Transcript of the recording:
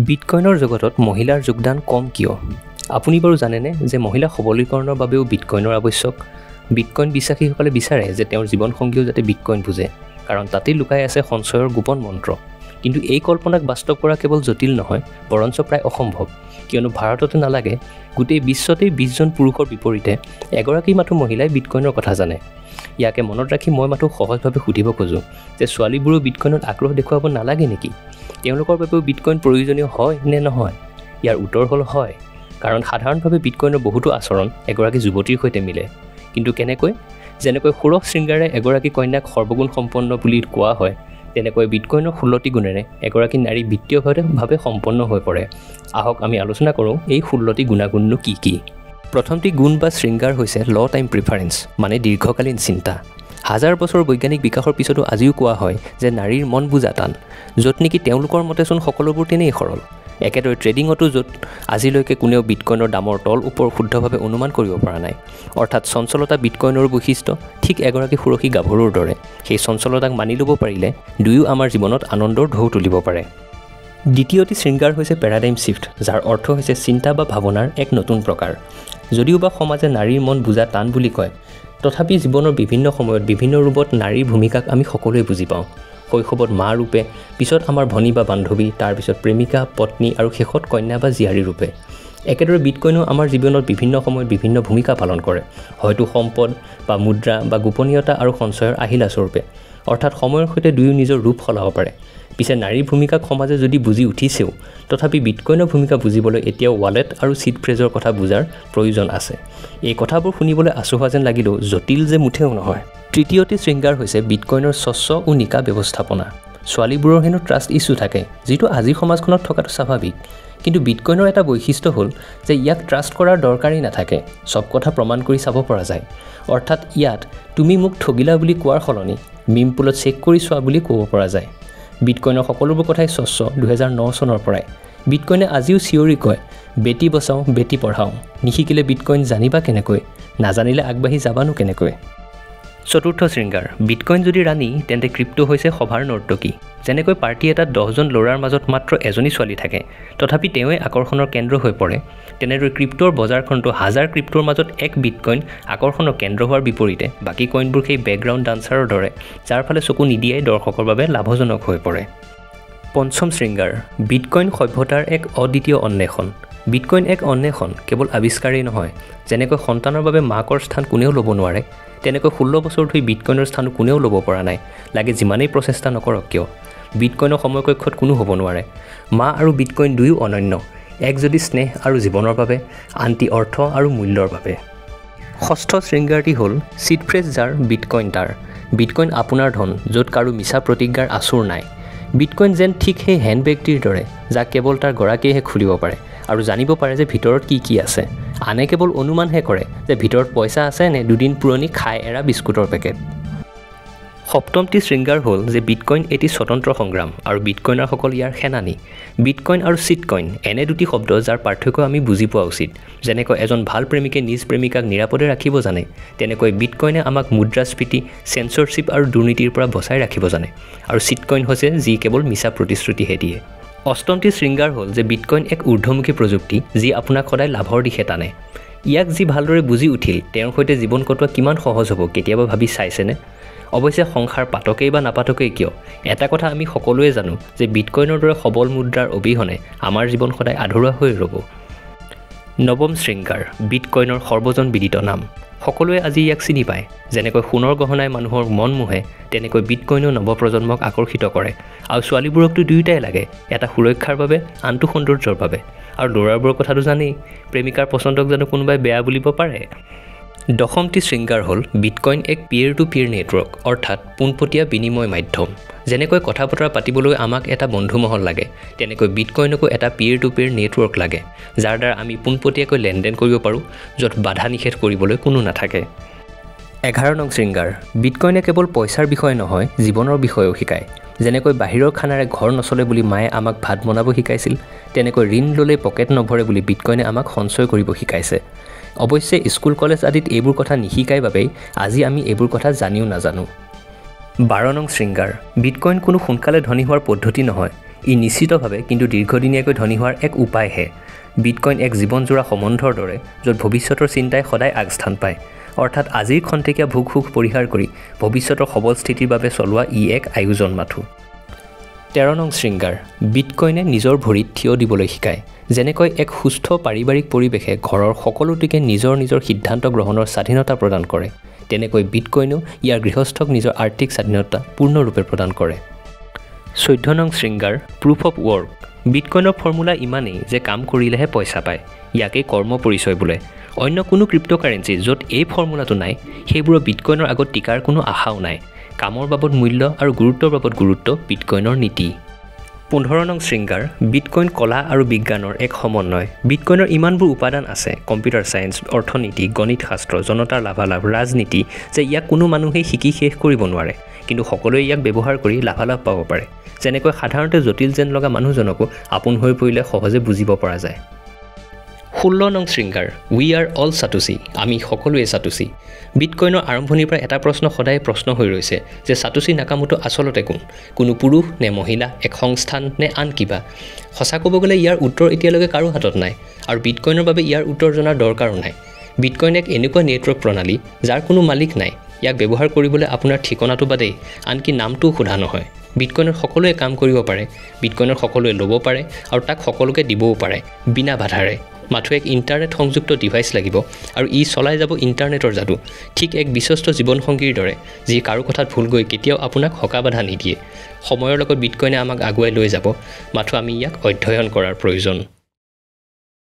বিটকইনৰ জগতত মহিলাৰ যোগদান কম কিয়? আপুনি বাৰু জানেনে যে মহিলা সবলীকৰণৰ বাবেও বিটকইনৰ আৱশ্যক? বিটকইন বিশ্বাসীসকলে বিচাৰে যে তেওঁৰ জীৱনসংগীও যাতে বিটকইন বুজে, কাৰণ তাতেই লুকাই আছে সঞ্চয়ৰ গোপন মন্ত্ৰ। কিন্তু এই কল্পনাক বাস্তৱ কৰা কেৱল জটিল নহয়, বৰঞ্চ প্ৰায় অসম্ভৱ, কিয়নো ভাৰততে নালাগে গোটেই বিশ্বতেই 20 জন পুৰুষৰ বিপৰীতে এগৰাকী মাথো মহিলাই বিটকইনৰ কথা জানে। ইয়াকে মনত ৰাখি মই মাথো সহজভাৱে সুধিব খোজোঁ যে ছোৱালীবোৰেও বিটকইনত আগ্ৰহ দেখুৱাব নালাগে নেকি? তেওঁলোকৰ বাবেও বিটকইন প্ৰয়োজনীয় হয় নে নহয়? ইয়াৰ উত্তৰ হ'ল হয়, কাৰণ সাধাৰণভাৱে বিটকইনৰ বহুতো আচৰণ এগৰাকী যুৱতীৰ সৈতে মিলে। কিন্তু কেনেকৈ? যেনেকৈ ষোড়শ শৃংগাৰে এগৰাকী কন্যাক সৰ্বগুণ সম্পন্ন বুলি কোৱা হয়, তেনেকৈ বিটকইনৰ 16টি গুণেৰে এগৰাকী নাৰী বিত্তীয়ভাৱে সম্পন্ন হৈ পৰে। আহক আমি আলোচনা কৰোঁ এই 16টি গুণাগুণনো কি কি। প্ৰথমটি গুণ বা শৃংগাৰ হৈছে ল টাইম প্ৰিফাৰেন্স, মানে দীৰ্ঘকালীন চিন্তা। হাজাৰ বছৰ বৈজ্ঞানিক বিকাশৰ পিছতো আজিও কোৱা হয় যে নাৰীৰ মন বুজা টান, য'ত নেকি তেওঁলোকৰ মতেচোন সকলোবোৰ তেনেই সৰল। একেদৰে ট্ৰেডিঙতো য'ত আজিলৈকে কোনেও বিটকইনৰ দামৰ তল ওপৰ শুদ্ধভাৱে অনুমান কৰিব পৰা নাই, অৰ্থাৎ চঞ্চলতা বিটকইনৰ বৈশিষ্ট্য ঠিক এগৰাকী সুৰক্ষী গাভৰুৰ দৰে। সেই চঞ্চলতাক মানি ল'ব পাৰিলে দুয়ো আমাৰ জীৱনত আনন্দৰ ঢৌ তুলিব পাৰে। দ্বিতীয়টি শৃংগাৰ হৈছে পেৰাডাইম শ্বিফ্ট, যাৰ অৰ্থ হৈছে চিন্তা বা ভাৱনাৰ এক নতুন প্ৰকাৰ। যদিওবা সমাজে নাৰীৰ মন বুজা টান বুলি কয়, তথাপি জীৱনৰ বিভিন্ন সময়ত বিভিন্ন ৰূপত নাৰীৰ ভূমিকাক আমি সকলোৱে বুজি পাওঁ। শৈশৱত মা ৰূপে, পিছত আমাৰ ভনী বা বান্ধৱী, তাৰপিছত প্ৰেমিকা, পত্নী আৰু শেষত কন্যা বা জীয়াৰী ৰূপে। একেদৰে বিটকইনেও আমাৰ জীৱনত বিভিন্ন সময়ত বিভিন্ন ভূমিকা পালন কৰে, হয়তো সম্পদ বা মুদ্ৰা বা গোপনীয়তা আৰু সঞ্চয়ৰ আহিলা স্বৰূপে, অৰ্থাৎ সময়ৰ সৈতে দুয়ো নিজৰ ৰূপ সলাব পাৰে। পিছে নাৰীৰ ভূমিকাক সমাজে যদি বুজি উঠিছেও, তথাপি বিটকইনৰ ভূমিকা বুজিবলৈ এতিয়াও ৱালেট আৰু চিট ফ্ৰেজৰ কথা বুজাৰ প্ৰয়োজন আছে। এই কথাবোৰ শুনিবলৈ আচহুৱা যেন লাগিলেও জটিল যে মুঠেও নহয়। তৃতীয়টি শৃংগাৰ হৈছে বিটকইনৰ স্বচ্ছ ও নিকা ব্যৱস্থাপনা। ছোৱালীবোৰৰ হেনো ট্ৰাষ্ট ইছ্যু থাকে, যিটো আজিৰ সমাজখনত থকাটো স্বাভাৱিক। কিন্তু বিটকইনৰ এটা বৈশিষ্ট্য হ'ল যে ইয়াক ট্ৰাষ্ট কৰাৰ দৰকাৰেই নাথাকে, চব কথা প্ৰমাণ কৰি চাব পৰা যায়। অৰ্থাৎ ইয়াত তুমি মোক ঠগিলা বুলি কোৱাৰ সলনি মিম পুলত চেক কৰি চোৱা বুলি ক'ব পৰা যায়। বিটকইনৰ সকলোবোৰ কথাই স্বচ্ছ 2009 চনৰ পৰাই। বিটকইনে আজিও চিঞৰি কয়, বেটি বচাওঁ বেটি পঢ়াওঁ। নিশিকিলে বিটকইন জানিবা কেনেকৈ? নাজানিলে আগবাঢ়ি যাবানো কেনেকৈ? চতুৰ্থ শৃংগাৰ, বিটকইন যদি ৰাণী তেন্তে ক্ৰিপ্টো হৈছে সভাৰ নৰ্তকী। যেনেকৈ পাৰ্টি এটাত 10 জন ল'ৰাৰ মাজত মাত্ৰ এজনী ছোৱালী থাকে, তথাপি তেওঁৱেই আকৰ্ষণৰ কেন্দ্ৰ হৈ পৰে। তেনেদৰে ক্ৰিপ্টোৰ বজাৰখনটো হাজাৰ ক্ৰিপ্টোৰ মাজত এক বিটকইন আকৰ্ষণৰ কেন্দ্ৰ হোৱাৰ বিপৰীতে বাকী কইনবোৰ সেই বেকগ্ৰাউণ্ড ডান্সাৰৰ দৰে, যাৰ ফালে চকু নিদিয়াই দৰ্শকৰ বাবে লাভজনক হৈ পৰে। পঞ্চম শৃংগাৰ, বিটকইন সভ্যতাৰ এক অদ্বিতীয় অন্বেষণ। বিটকইন এক অন্বেষণ, কেৱল আৱিষ্কাৰেই নহয়। যেনেকৈ সন্তানৰ বাবে মাকৰ স্থান কোনেও ল'ব নোৱাৰে, তেনেকৈ 16 বছৰ ধৰি বিটকইনৰ স্থান কোনেও ল'ব পৰা নাই, লাগে যিমানেই প্ৰচেষ্টা নকৰক কিয়। বিটকইনৰ সময়কক্ষত কোনো হ'ব নোৱাৰে। মা আৰু বিটকইন দুয়ো অনন্য, এক যদি স্নেহ আৰু জীৱনৰ বাবে, আনটি অৰ্থ আৰু মূল্যৰ বাবে। ষষ্ঠ শৃংগাৰটি হ'ল চিট ফ্ৰেজ, যাৰ বিটকইন তাৰ। বিটকইন আপোনাৰ ধন, য'ত কাৰো মিছা প্ৰতিজ্ঞাৰ আচুৰ নাই। বিটকইন যেন ঠিক সেই হেণ্ডবেগটিৰ দৰে, যাক কেৱল তাৰ গৰাকীয়েহে খুলিব পাৰে আৰু জানিব পাৰে যে ভিতৰত কি কি আছে। আনে কেৱল অনুমানহে কৰে যে ভিতৰত পইচা আছে নে দুদিন পুৰণি খাই এৰা বিস্কুটৰ পেকেট। সপ্তমটি শৃংগাৰ হ'ল যে বিটকইন এটি স্বতন্ত্ৰ সংগ্ৰাম আৰু বিটকইনাৰসকল ইয়াৰ সেনানী। বিটকইন আৰু চিটকইন এনে দুটি শব্দ যাৰ পাৰ্থক্য আমি বুজি পোৱা উচিত। যেনেকৈ এজন ভাল প্ৰেমিকে নিজ প্ৰেমিকাক নিৰাপদে ৰাখিব জানে, তেনেকৈ বিটকইনে আমাক মুদ্ৰাস্ফীতি, চেঞ্চৰশ্বিপ আৰু দুৰ্নীতিৰ পৰা বচাই ৰাখিব জানে। আৰু চিটকইন হৈছে যি কেৱল মিছা প্ৰতিশ্ৰুতিহে দিয়ে। অষ্টমটি শৃংগাৰ হ'ল যে বিটকইন এক ঊৰ্ধ্বমুখী প্ৰযুক্তি, যি আপোনাক সদায় লাভৰ দিশে টানে। ইয়াক যি ভালদৰে বুজি উঠিল, তেওঁৰ সৈতে জীৱন কটোৱা কিমান সহজ হ'ব কেতিয়াবা ভাবি চাইছেনে? অৱশ্যে সংসাৰ পাতকেই বা নাপাতকেই কিয়, এটা কথা আমি সকলোৱে জানো যে বিটকইনৰ দৰে সবল মুদ্ৰাৰ অবিহনে আমাৰ জীৱন সদায় আধৰুৱা হৈ ৰ'ব। নৱম শৃংগাৰ, বিটকইনৰ সৰ্বজন বিদিত নাম। সকলোৱে আজি ইয়াক চিনি পায়। যেনেকৈ সোণৰ গহনাই মানুহৰ মন মোহে, তেনেকৈ বিটকইনেও নৱপ্ৰজন্মক আকৰ্ষিত কৰে। আৰু ছোৱালীবোৰকতো দুয়োটাই লাগে, এটা সুৰক্ষাৰ বাবে, আনটো সৌন্দৰ্যৰ বাবে। আৰু ল'ৰাবোৰৰ কথাটো জানেই, প্ৰেমিকাৰ পচন্দক জানো কোনোবাই বেয়া বুলিব পাৰে? দশমটি শৃংগাৰ হ'ল বিটকইন এক পিয়েৰ টু পিয়েৰ নেটৱৰ্ক, অৰ্থাৎ পোনপটীয়া বিনিময় মাধ্যম। যেনেকৈ কথা বতৰা পাতিবলৈ আমাক এটা বন্ধুমহল লাগে, তেনেকৈ বিটকইনকো এটা পিয়েৰ টু পিয়েৰ নেটৱৰ্ক লাগে, যাৰ দ্বাৰা আমি পোনপটীয়াকৈ লেনদেন কৰিব পাৰোঁ, য'ত বাধা নিষেধ কৰিবলৈ কোনো নাথাকে। 11 নং শৃংগাৰ, বিটকইনে কেৱল পইচাৰ বিষয় নহয়, জীৱনৰ বিষয়েও শিকায়। যেনেকৈ বাহিৰৰ খানাৰে ঘৰ নচলে বুলি মায়ে আমাক ভাত বনাব শিকাইছিল, তেনেকৈ ঋণ ল'লে পকেট নভৰে বুলি বিটকইনে আমাক সঞ্চয় কৰিব শিকাইছে। অৱশ্যে স্কুল কলেজ আদিত এইবোৰ কথা নিশিকাই বাবেই আজি আমি এইবোৰ কথা জানিও নাজানো। 12 নং শৃংগাৰ, বিটকইন কোনো সোনকালে ধনী হোৱাৰ পদ্ধতি নহয়, ই নিশ্চিতভাৱে কিন্তু দীৰ্ঘদিনীয়াকৈ ধনী হোৱাৰ এক উপায়হে। বিটকইন এক জীৱনজোৰা সম্বন্ধৰ দৰে, য'ত ভৱিষ্যতৰ চিন্তাই সদায় আগস্থান পায়। অৰ্থাৎ আজিৰ খন্তেকীয়া ভোগ সুখ পৰিহাৰ কৰি ভৱিষ্যতৰ সবল স্থিতিৰ বাবে চলোৱা ই এক আয়োজন মাথো। 13 নং শৃংগাৰ। বিটকইনে নিজৰ ভৰিত থিয় দিবলৈ শিকায়। যেনেকৈ এক সুস্থ পাৰিবাৰিক পৰিৱেশে ঘৰৰ সকলোটিকে নিজৰ নিজৰ সিদ্ধান্ত গ্ৰহণৰ স্বাধীনতা প্ৰদান কৰে, তেনেকৈ বিটকইনেও ইয়াৰ গৃহস্থক নিজৰ আৰ্থিক স্বাধীনতা পূৰ্ণৰূপে প্ৰদান কৰে। 14 নং শৃংগাৰ। Proof of work. বিটকইনৰ ফৰ্মুলা ইমানেই যে কাম কৰিলেহে পইচা পায়। ইয়াকেই কৰ্ম পৰিচয় বোলে। অন্য কোনো ক্ৰিপ্ট'কাৰেঞ্চি য'ত এই ফৰ্মুলাটো নাই, সেইবোৰৰ বিটকইনৰ আগত টিকাৰ কোনো আশাও নাই। কামৰ বাবদ মূল্য আৰু গুৰুত্বৰ বাবদ গুৰুত্ব বিটকইনৰ নীতি। 15 নং শৃংগাৰ। বিটকইন কলা আৰু বিজ্ঞানৰ এক সমন্বয়। বিটকইনৰ ইমানবোৰ উপাদান আছে, কম্পিউটাৰ ছায়েন্স, অৰ্থনীতি, গণিত শাস্ত্ৰ, জনতাৰ লাভালাভ, ৰাজনীতি, যে ইয়াক কোনো মানুহেই শিকি শেষ কৰিব নোৱাৰে। কিন্তু সকলোৱে ইয়াক ব্যৱহাৰ কৰি লাভালাভ পাব পাৰে। যেনেকৈ সাধাৰণতে জটিল যেন লগা মানুহজনকো আপোন হৈ পৰিলে সহজে বুজিব পৰা যায়। 16 নং শৃংগাৰ। We are all সাটোচি। আমি সকলোৱে সাটোচি। বিটকইনৰ আৰম্ভণিৰ পৰা এটা প্ৰশ্ন সদায় প্ৰশ্ন হৈ ৰৈছে যে সাটোচি নাকামোটো আচলতে কোন? কোনো পুৰুষ নে মহিলা, এক সংস্থান নে আন কিবা? সঁচা ক'ব গ'লে ইয়াৰ উত্তৰ এতিয়ালৈকে কাৰো হাতত নাই, আৰু বিটকইনৰ বাবে ইয়াৰ উত্তৰ জনাৰ দৰকাৰো নাই। বিটকইন এক এনেকুৱা নেটৱৰ্ক প্ৰণালী যাৰ কোনো মালিক নাই। ইয়াক ব্যৱহাৰ কৰিবলৈ আপোনাৰ ঠিকনাটো বাদেই আনকি নামটোও সোধা নহয়। বিটকইনৰ সকলোৱে কাম কৰিব পাৰে, বিটকইনৰ সকলোৱে ল'ব পাৰে আৰু তাক সকলোকে দিবও পাৰে বিনা বাধাৰে। মাথো এক ইণ্টাৰনেট সংযুক্ত ডিভাইচ লাগিব আৰু ই চলাই যাব ইণ্টাৰনেটৰ যাদু, ঠিক এক বিশ্বস্ত জীৱনসংগীৰ দৰে, যি কাৰো কথাত ভুল গৈ কেতিয়াও আপোনাক হকা বাধা নিদিয়ে। সময়ৰ লগত বিটকইনে আমাক আগুৱাই লৈ যাব, মাথো আমি ইয়াক অধ্যয়ন কৰাৰ প্ৰয়োজন।